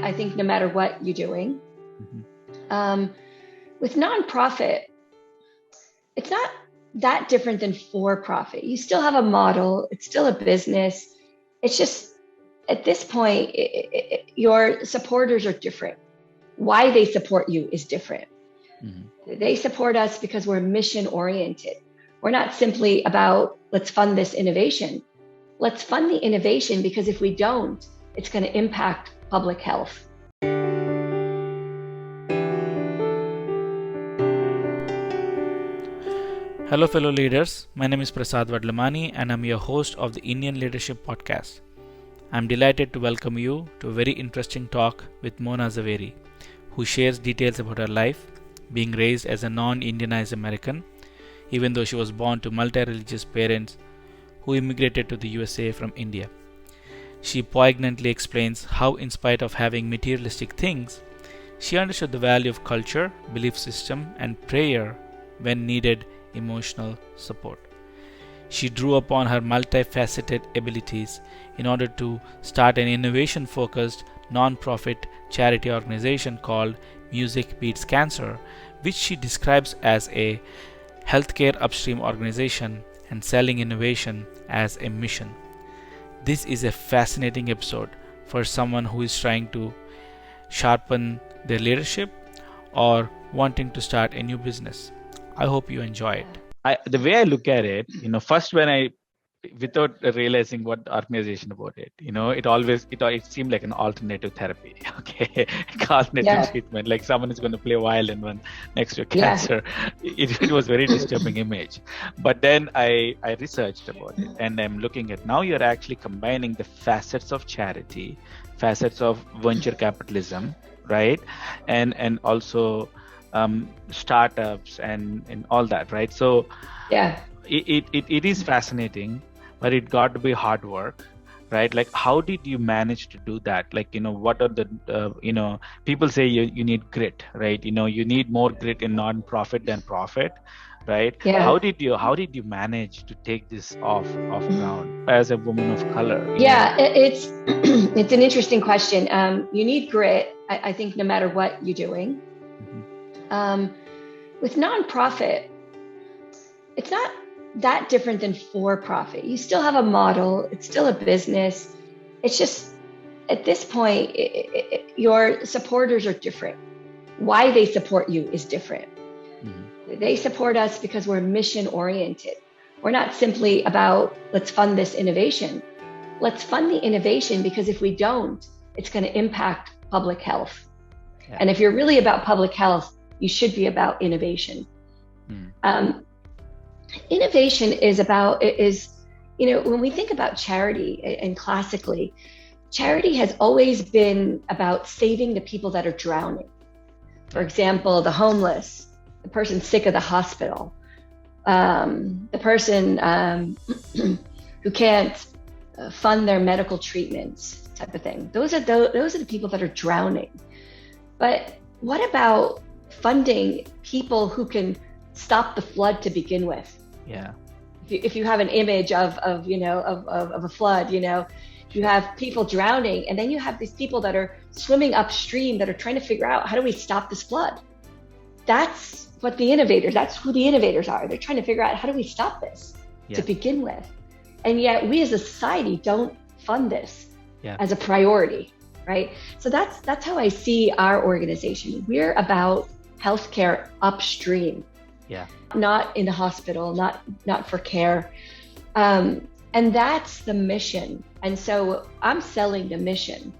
I think no matter what you're doing. With nonprofit, it's not that different than for-profit. You still have a model. It's still a business. It's just at this point, your supporters are different. Why they support you is different. They support us because we're mission oriented. We're not simply about, let's fund this innovation. Let's fund the innovation because if we don't, it's going to impact public health. Hello fellow leaders, my name is Prasad Vadlamani and I'm your host of the Indian Leadership Podcast. I'm delighted to welcome you to a very interesting talk with Mona Jhaveri, who shares details about her life, being raised as a non-Indianized American, even though she was born to multi-religious parents who immigrated to the USA from India. She poignantly explains how, in spite of having materialistic things, she understood the value of culture, belief system, and prayer when needed emotional support. She drew upon her multifaceted abilities in order to start an innovation-focused non-profit charity organization called Music Beats Cancer, which she describes as a healthcare upstream organization and selling innovation as a mission. This is a fascinating episode for someone who is trying to sharpen their leadership or wanting to start a new business. I hope you enjoy it. The way I look at it, first without realizing what the organization about it, it seemed like an alternative therapy, okay, alternative treatment, like someone is going to play violin when next to cancer. It was very disturbing image. But then I researched about it and I'm looking at now you're actually combining the facets of charity, facets of venture capitalism, right? And also startups and all that, right? So it is fascinating, but it got to be hard work, right? Like, how did you manage to do that? Like, what are the people say you need grit, right? You need more grit in non-profit than profit, right? How did you manage to take this off ground as a woman of color? It's an interesting question. You need grit, I think, no matter what you're doing. With nonprofit, it's not that different than for-profit. You still have a model. It's still a business. It's just at this point, your supporters are different. Why they support you is different. They support us because we're mission oriented. We're not simply about, let's fund this innovation. Let's fund the innovation because if we don't, it's going to impact public health. And if you're really about public health, you should be about innovation. Innovation is when we think about charity, and classically, charity has always been about saving the people that are drowning. For example, the homeless, the person sick of the hospital, the person who can't fund their medical treatments, type of thing. Those are the people that are drowning. But what about funding people who can stop the flood to begin with? If you have an image of a flood, you have people drowning, and then you have these people that are swimming upstream that are trying to figure out, how do we stop this flood? That's who the innovators are. They're trying to figure out, how do we stop this to begin with? And yet we as a society don't fund this as a priority, right? So that's how I see our organization. We're about healthcare upstream, not in the hospital, not for care, and that's the mission. And so I'm selling the mission,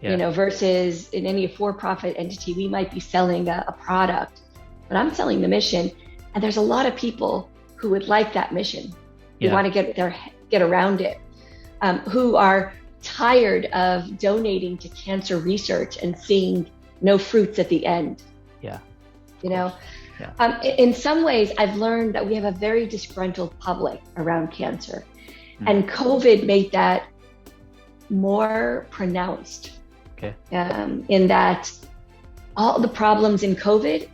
versus in any get-for-profit entity, we might be selling a product, but I'm selling the mission. And there's a lot of people who would like that mission, who want to get around it, who are tired of donating to cancer research and seeing no fruits at the end. In some ways, I've learned that we have a very disgruntled public around cancer, and COVID made that more pronounced. In that all the problems in COVID,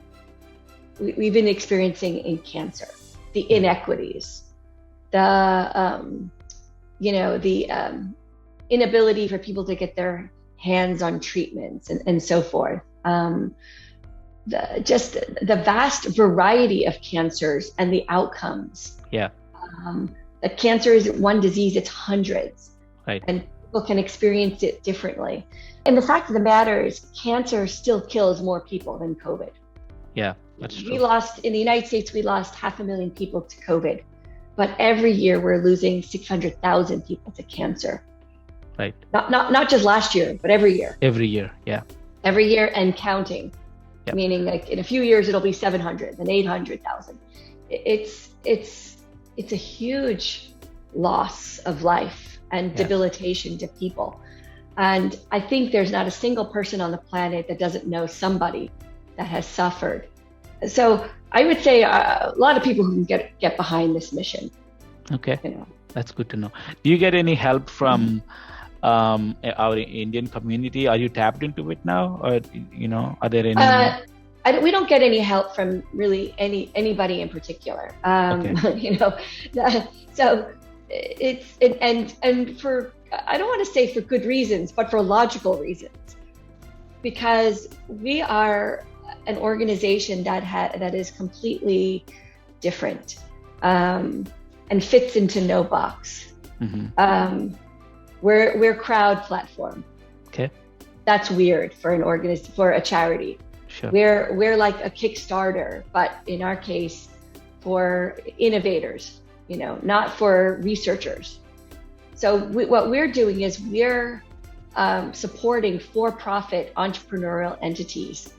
we've been experiencing in cancer, the inequities, the inability for people to get their hands-on treatments and so forth. The vast variety of cancers and the outcomes. Yeah. That cancer is one disease, it's hundreds. Right. And people can experience it differently. And the fact of the matter is cancer still kills more people than COVID. Yeah, that's true. In the United States, we lost 500,000 people to COVID. But every year we're losing 600,000 people to cancer. Right. Not just last year, but every year. Every year, yeah. Every year and counting. Yep. Meaning like in a few years it'll be 700 and 800,000. It's a huge loss of life and debilitation to people. And I think there's not a single person on the planet that doesn't know somebody that has suffered. So I would say a lot of people who can get behind this mission. Okay, that's good to know. Do you get any help from our Indian community? Are you tapped into it now, or are there any? We don't get any help from really anybody in particular. So and for, I don't want to say for good reasons, but for logical reasons, because we are an organization that is completely different and fits into no box. Mm-hmm. We're crowd platform. Okay, that's weird for for a charity. Sure. We're like a Kickstarter, but in our case, for innovators, not for researchers. So what we're doing is we're supporting for-profit entrepreneurial entities.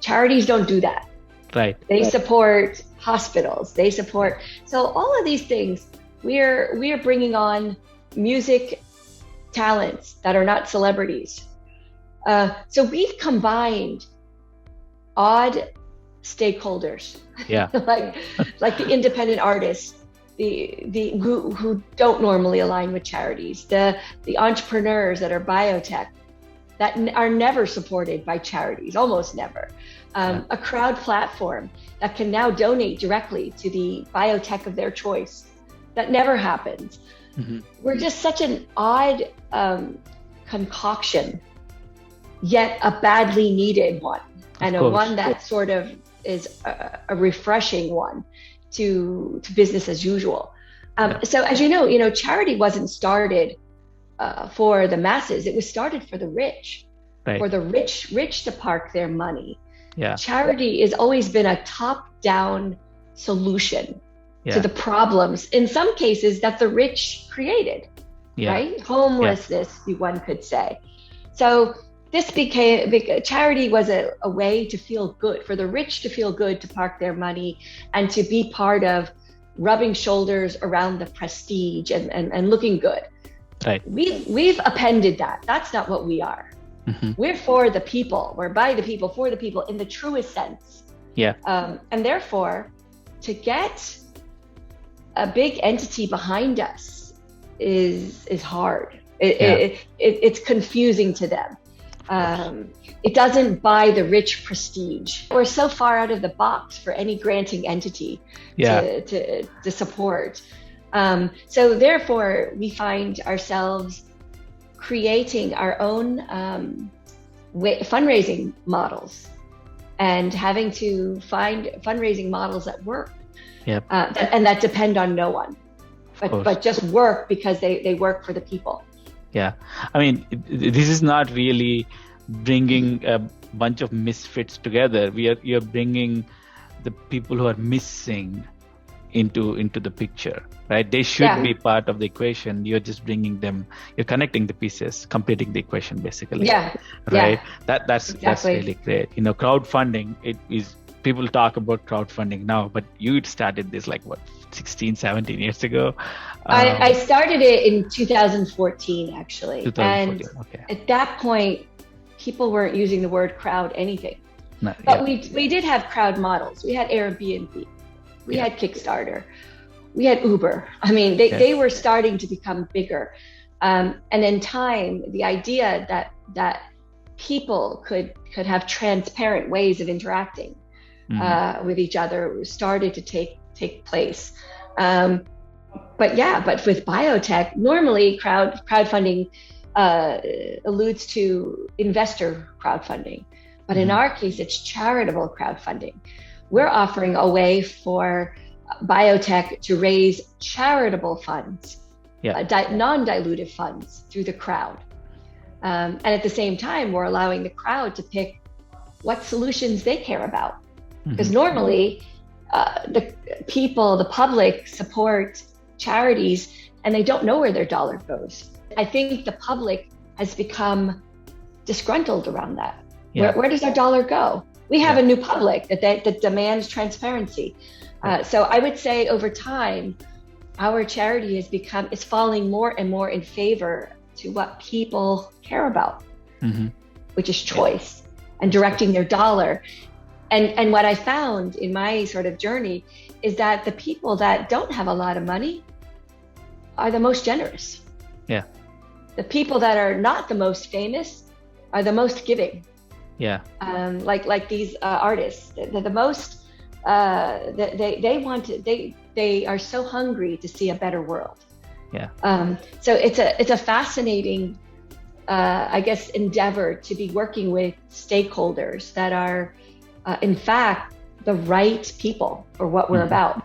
Charities don't do that. Right. They support hospitals. They support. So all of these things, we are bringing on music talents that are not celebrities. So we've combined odd stakeholders. Yeah. like the independent artists, who don't normally align with charities, the entrepreneurs that are biotech that are never supported by charities, almost never. A crowd platform that can now donate directly to the biotech of their choice. That never happens. Mm-hmm. We're just such an odd concoction, yet a badly needed one, and a one that sort of is a refreshing one to business as usual. So as you know, charity wasn't started for the masses. It was started for the rich, for the rich to park their money. Yeah. Charity has always been a top-down solution to the problems, in some cases, that the rich created, right? Homelessness, one could say. So this charity was a way to feel good, for the rich to feel good, to park their money and to be part of rubbing shoulders around the prestige and looking good. Right. We've appended that. That's not what we are. Mm-hmm. We're for the people. We're by the people, for the people in the truest sense. Yeah. And therefore, to get a big entity behind us is hard. It's confusing to them. It doesn't buy the rich prestige. We're so far out of the box for any granting entity to support. So therefore, we find ourselves creating our own fundraising models and having to find fundraising models that work. Yep. And that depend on no one, but just work because they work for the people. Yeah, I mean, this is not really bringing a bunch of misfits together. You're bringing the people who are missing into the picture, right? They should be part of the equation. You're just bringing them. You're connecting the pieces, completing the equation, basically. Yeah. Right. Yeah. That's really great. Crowdfunding. It is. People talk about crowdfunding now, but you started this 16, 17 years ago. I started it in 2014, actually. 2014, and at that point, people weren't using the word crowd anything. No, but we did have crowd models. We had Airbnb. We had Kickstarter. We had Uber. I mean, they were starting to become bigger. And in time, the idea that people could have transparent ways of interacting with each other started to take place. But with biotech, normally crowdfunding alludes to investor crowdfunding. But in our case, it's charitable crowdfunding. We're offering a way for biotech to raise charitable funds, non-dilutive funds through the crowd. And at the same time, we're allowing the crowd to pick what solutions they care about. Because normally, the people, the public support charities, and they don't know where their dollar goes. I think the public has become disgruntled around that. Where does our dollar go? We have a new public that demands transparency. So I would say over time, our charity is falling more and more in favor to what people care about, which is choice and directing their dollar. And what I found in my sort of journey is that the people that don't have a lot of money are the most generous. Yeah. The people that are not the most famous are the most giving. Yeah. Like these artists, they're the most. They are so hungry to see a better world. Yeah. So it's a fascinating, I guess, endeavor to be working with stakeholders that are, in fact, the right people for what we're about.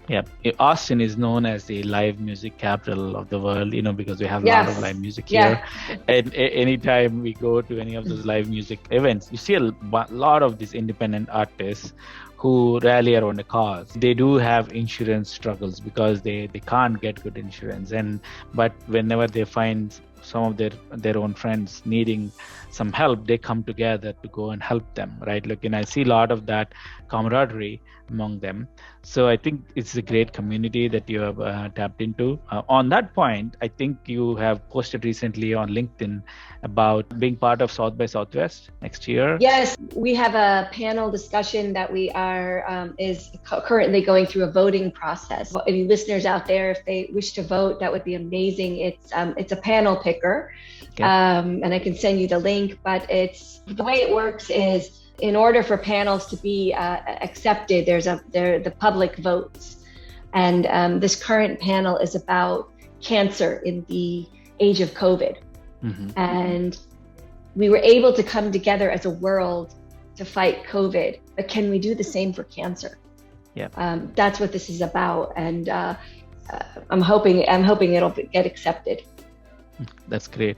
Yeah, Austin is known as the live music capital of the world, because we have a lot of live music here. And anytime we go to any of those live music events, you see a lot of these independent artists who rally around a cause. They do have insurance struggles because they can't get good insurance. But whenever they find some of their own friends needing some help, they come together to go and help them, right? I see a lot of that camaraderie among them. So I think it's a great community that you have tapped into. On that point, I think you have posted recently on LinkedIn about being part of South by Southwest next year. Yes, we have a panel discussion that we are currently going through a voting process. Any listeners out there, if they wish to vote, that would be amazing. It's a panel picker, and I can send you the link. But the way it works is, in order for panels to be accepted, the public votes, and this current panel is about cancer in the age of COVID. And we were able to come together as a world to fight COVID, but can we do the same for cancer? That's what this is about, and I'm hoping it'll get accepted. That's great.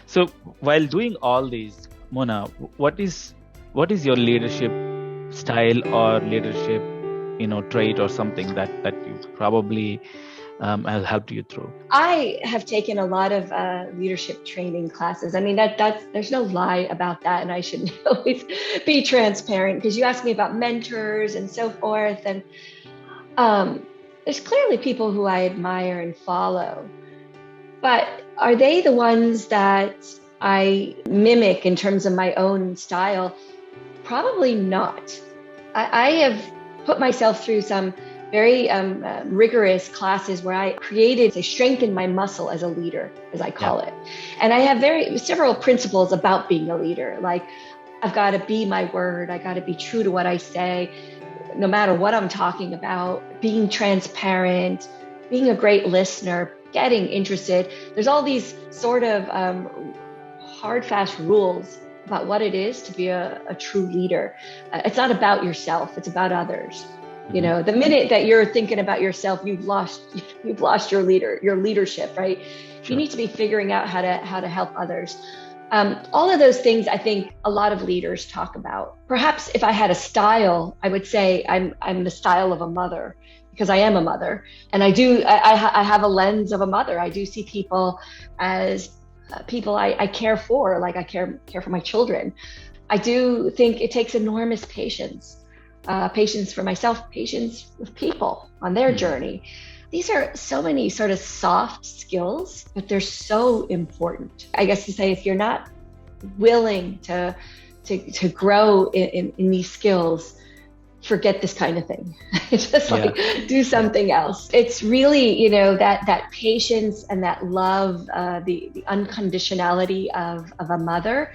So while doing all these, Mona, what is your leadership style or leadership, trait or something that you probably has helped you through? I have taken a lot of leadership training classes. I mean, there's no lie about that, and I should always be transparent, because you asked me about mentors and so forth, and there's clearly people who I admire and follow, but are they the ones that I mimic in terms of my own style? Probably not. I have put myself through some very rigorous classes where I strengthened my muscle as a leader, as I call it. And I have several principles about being a leader. Like, I've got to be my word. I got to be true to what I say, no matter what I'm talking about, being transparent, being a great listener, getting interested. There's all these sort of hard, fast rules about what it is to be a true leader. It's not about yourself, it's about others. The minute that you're thinking about yourself, you've lost your leadership, right? Sure. You need to be figuring out how to help others. All of those things, I think a lot of leaders talk about. Perhaps if I had a style, I would say I'm the style of a mother, because I am a mother, and I have a lens of a mother. I do see people as people I care for, like I care for my children. I do think it takes enormous patience for myself, patience with people on their journey. These are so many sort of soft skills, but they're so important. I guess to say, if you're not willing to grow in these skills, forget this kind of thing. Just do something else. It's really, that patience and that love, the unconditionality of a mother,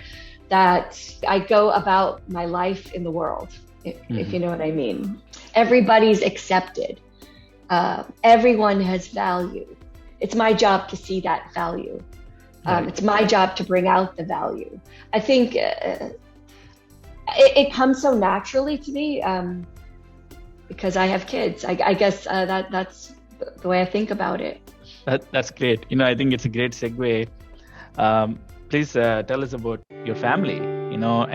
that I go about my life in the world, if you know what I mean. Everybody's accepted. Everyone has value. It's my job to see that value. It's my job to bring out the value. I think it comes so naturally to me because I have kids. I guess that's the way I think about it. That's great. I think it's a great segue. Please tell us about your family, and how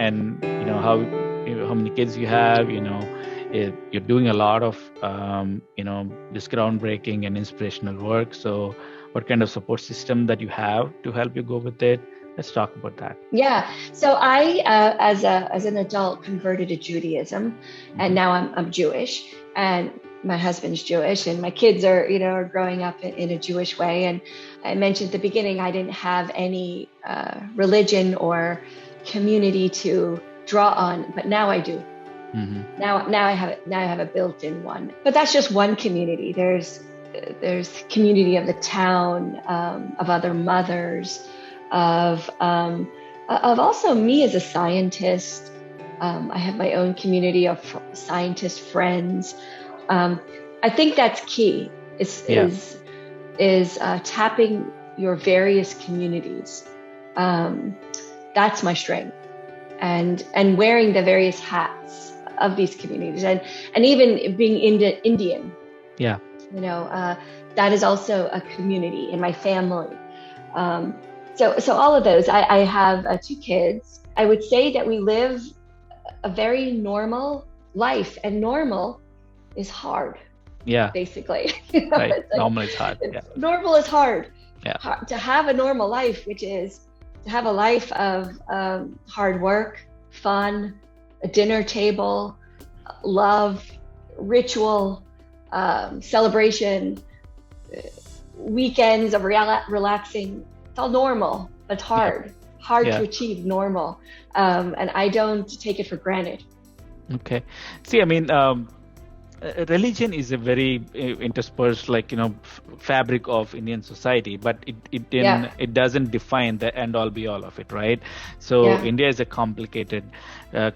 many kids you have. You're doing a lot of this groundbreaking and inspirational work. So what kind of support system that you have to help you go with it? Let's talk about that. Yeah. So I, as an adult, converted to Judaism, and now I'm Jewish, and my husband's Jewish, and my kids are growing up in a Jewish way. And I mentioned at the beginning, I didn't have any religion or community to draw on, but now I do. Mm-hmm. Now I have a built-in one. But that's just one community. There's community of the town, of other mothers, of also me as a scientist. I have my own community of scientist friends. I think that's key. Is tapping your various communities. That's my strength, and wearing the various hats of these communities, and even being Indian. Yeah. That is also a community in my family. So all of those. I have 2 kids. I would say that we live a very normal life, and normal is hard. Yeah. Basically. Right. Normal is hard. Yeah. Normal is hard. Yeah. To have a normal life, which is to have a life of hard work, fun, a dinner table, love, ritual, celebration, weekends of relaxing. It's all normal, but it's hard. Hard to achieve normal. And I don't take it for granted. Okay. See, religion is a very interspersed, fabric of Indian society, but it doesn't define the end all be all of it, right? So India is a complicated,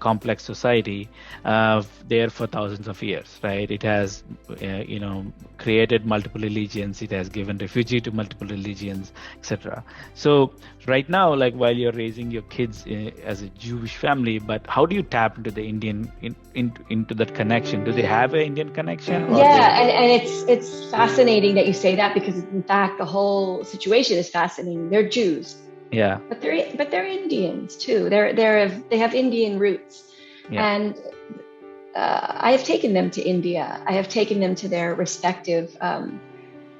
complex society, there for thousands of years, right? It has, created multiple religions. It has given refugee to multiple religions, etc. So right now, while you're raising your kids as a Jewish family, but how do you tap into the Indian into that connection? Do they have an Indian connection? And it's fascinating that you say that, because in fact the whole situation is fascinating. They're Jews, but they're Indians too. They have Indian roots, and I have taken them to India. I have taken them to their respective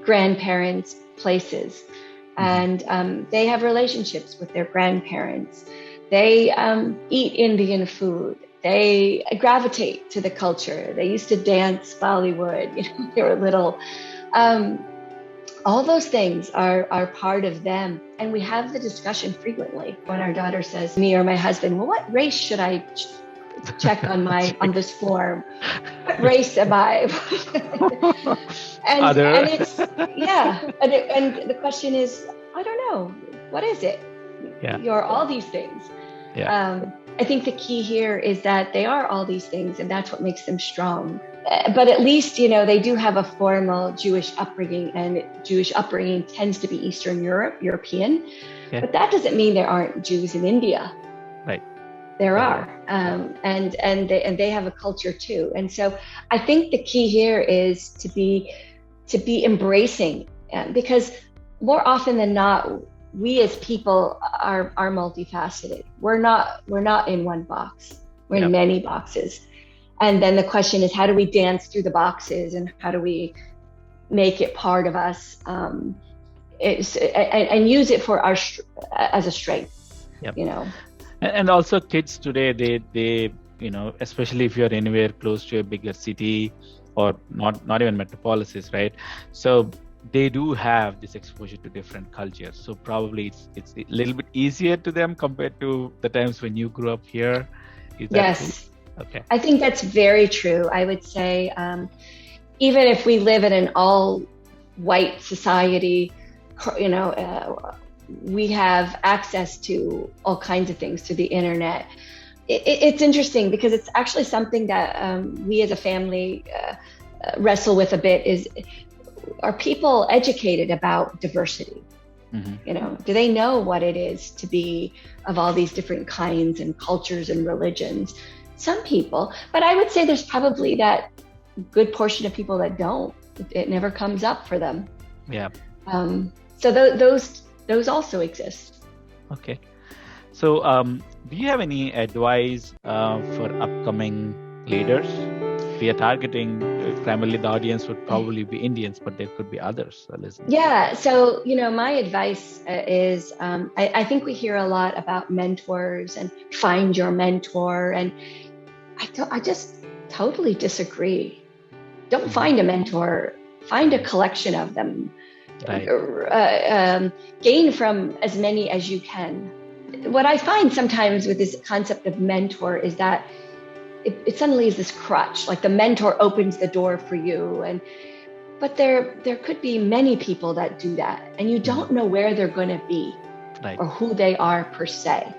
grandparents' places, and they have relationships with their grandparents. They eat Indian food. They gravitate to the culture. They used to dance Bollywood, they were little. All those things are part of them. And we have the discussion frequently when our daughter says, me or my husband, well, what race should I check on this form? What race am I? and it's, and the question is, I don't know. What is it? You're all these things. I think the key here is that they are all these things, and that's what makes them strong. But at least, they do have a formal Jewish upbringing, and Jewish upbringing tends to be Eastern European. But that doesn't mean there aren't Jews in India. Right. There are, and they have a culture too. And so I think the key here is to be embracing, because more often than not, we as people are multifaceted. We're not in one box. We're in many boxes. And then the question is, how do we dance through the boxes, and how do we make it part of us, and use it for as a strength? And also kids today, they especially if you're anywhere close to a bigger city or not even metropolises, right? So they do have this exposure to different cultures. So probably it's a little bit easier to them compared to the times when you grew up here. Is that true? Okay. I think that's very true. I would say, even if we live in an all-white society, we have access to all kinds of things through the internet. It's interesting because it's actually something that we as a family wrestle with a bit. Are people educated about diversity? Do they know what it is to be of all these different kinds and cultures and religions? Some people, but I would say there's probably that good portion of people that don't. It never comes up for them. Yeah. So those also exist. Okay. So do you have any advice for upcoming leaders? We are targeting primarily the audience would probably be Indians, but there could be others listening. Yeah. So, my advice is I think we hear a lot about mentors and find your mentor. And I just totally disagree. Don't find a mentor, find a collection of them. Right. Gain from as many as you can. What I find sometimes with this concept of mentor is that it suddenly is this crutch, like the mentor opens the door for you, but there could be many people that do that, and you don't know where they're going to be, right, or who they are per se.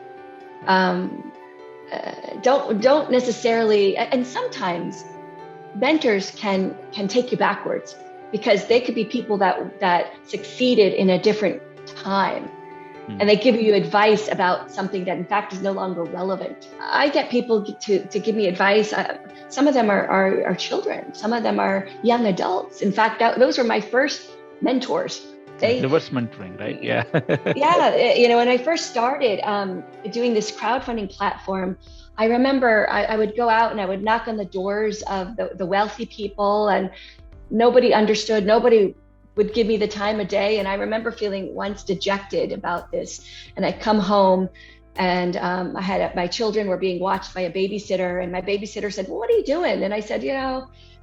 Don't necessarily, and sometimes mentors can take you backwards because they could be people that succeeded in a different time. And they give you advice about something that in fact is no longer relevant. I get people to give me advice. Some of them are children. Some of them are young adults. In fact, those were my first mentors. Reverse mentoring, right? Yeah. Yeah. When I first started doing this crowdfunding platform, I remember I would go out and I would knock on the doors of the wealthy people, and nobody understood. Nobody would give me the time of day. And I remember feeling once dejected about this. And I'd come home and I had my children were being watched by a babysitter, and my babysitter said, "Well, what are you doing?" And I said,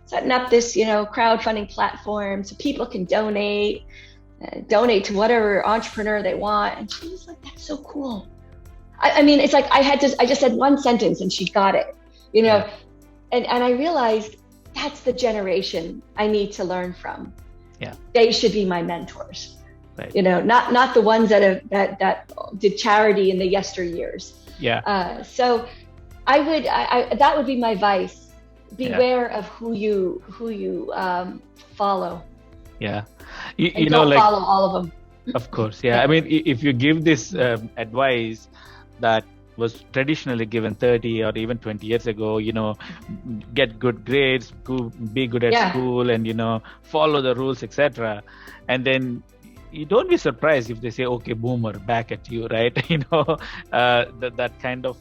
setting up this, crowdfunding platform so people can donate to whatever entrepreneur they want. And she was like, "That's so cool." I mean, it's like I just said one sentence and she got it, Yeah. and I realized that's the generation I need to learn from. Yeah, they should be my mentors, right. Not the ones that did charity in the yesteryears. Yeah. So I that would be my advice. Beware of who you follow. Yeah, don't follow all of them. Of course, yeah. I mean, if you give this advice that was traditionally given 30 or even 20 years ago, get good grades, be good at school, and follow the rules, etc. And then you don't be surprised if they say, "Okay, boomer, back at you," right? That kind of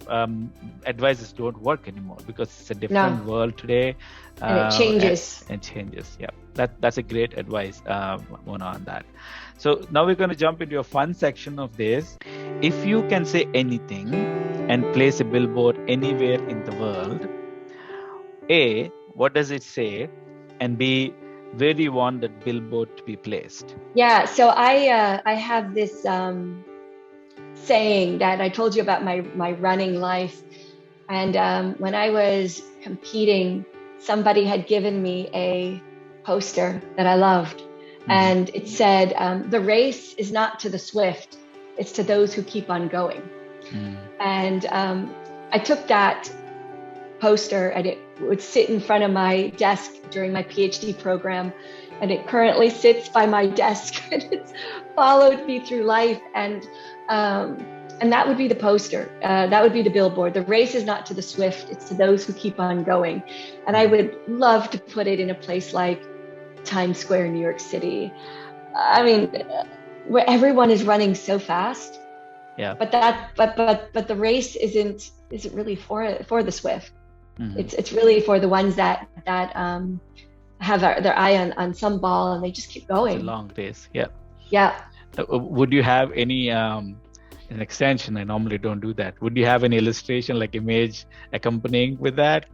advices don't work anymore because it's a different world today, and it changes. And changes. Yeah, that's a great advice, Mona, on that. So now we're going to jump into a fun section of this. If you can say anything and place a billboard anywhere in the world, A, what does it say? And B, where do you want that billboard to be placed? Yeah, so I have this saying that I told you about my running life. And when I was competing, somebody had given me a poster that I loved. And it said, "The race is not to the swift, it's to those who keep on going." And I took that poster and it would sit in front of my desk during my PhD program. And it currently sits by my desk and it's followed me through life. And that would be the poster. That would be the billboard. The race is not to the swift, it's to those who keep on going. And I would love to put it in a place like Times Square, New York City. I mean, where everyone is running so fast. Yeah. But the race isn't really for the swift. It's really for the ones that have their eye on some ball and they just keep going. It's a long race. Yeah. Yeah. Would you have any an extension? I normally don't do that. Would you have any illustration, like image accompanying with that?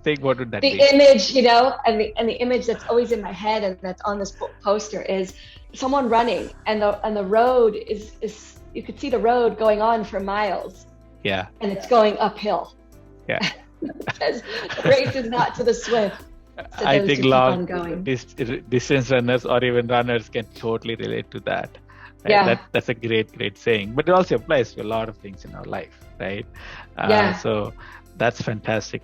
Think, what would that be? The image, and the image that's always in my head and that's on this poster is someone running, and the road is you could see the road going on for miles. Yeah. And it's going uphill. Yeah. Because the race is not to the swift. I think long distance runners or even runners can totally relate to that. Right? Yeah. That's a great saying. But it also applies to a lot of things in our life, right? So that's fantastic.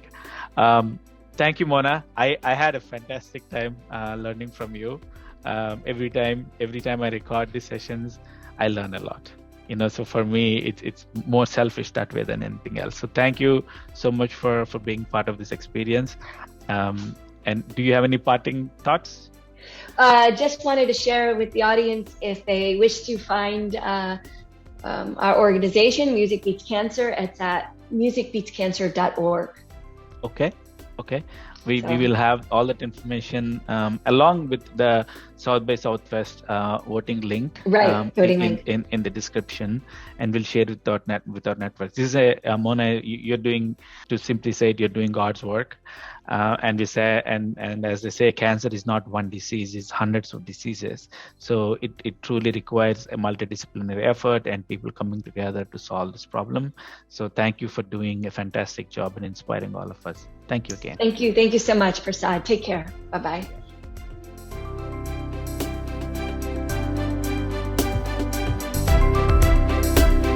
Thank you, Mona. I had a fantastic time learning from you. Every time I record these sessions, I learn a lot. So for me, it's more selfish that way than anything else. So thank you so much for being part of this experience. And do you have any parting thoughts? Just wanted to share with the audience, if they wish to find our organization, Music Beats Cancer, it's at musicbeatscancer.org. Okay. We will have all that information along with the South by Southwest voting link, voting link in the description, and we'll share it with our network. This is Mona, you're doing, to simply say it, you're doing God's work, and we say, and as they say, cancer is not one disease; it's hundreds of diseases. So it truly requires a multidisciplinary effort and people coming together to solve this problem. So thank you for doing a fantastic job and inspiring all of us. Thank you again. Thank you so much, Prasad. Take care. Bye-bye.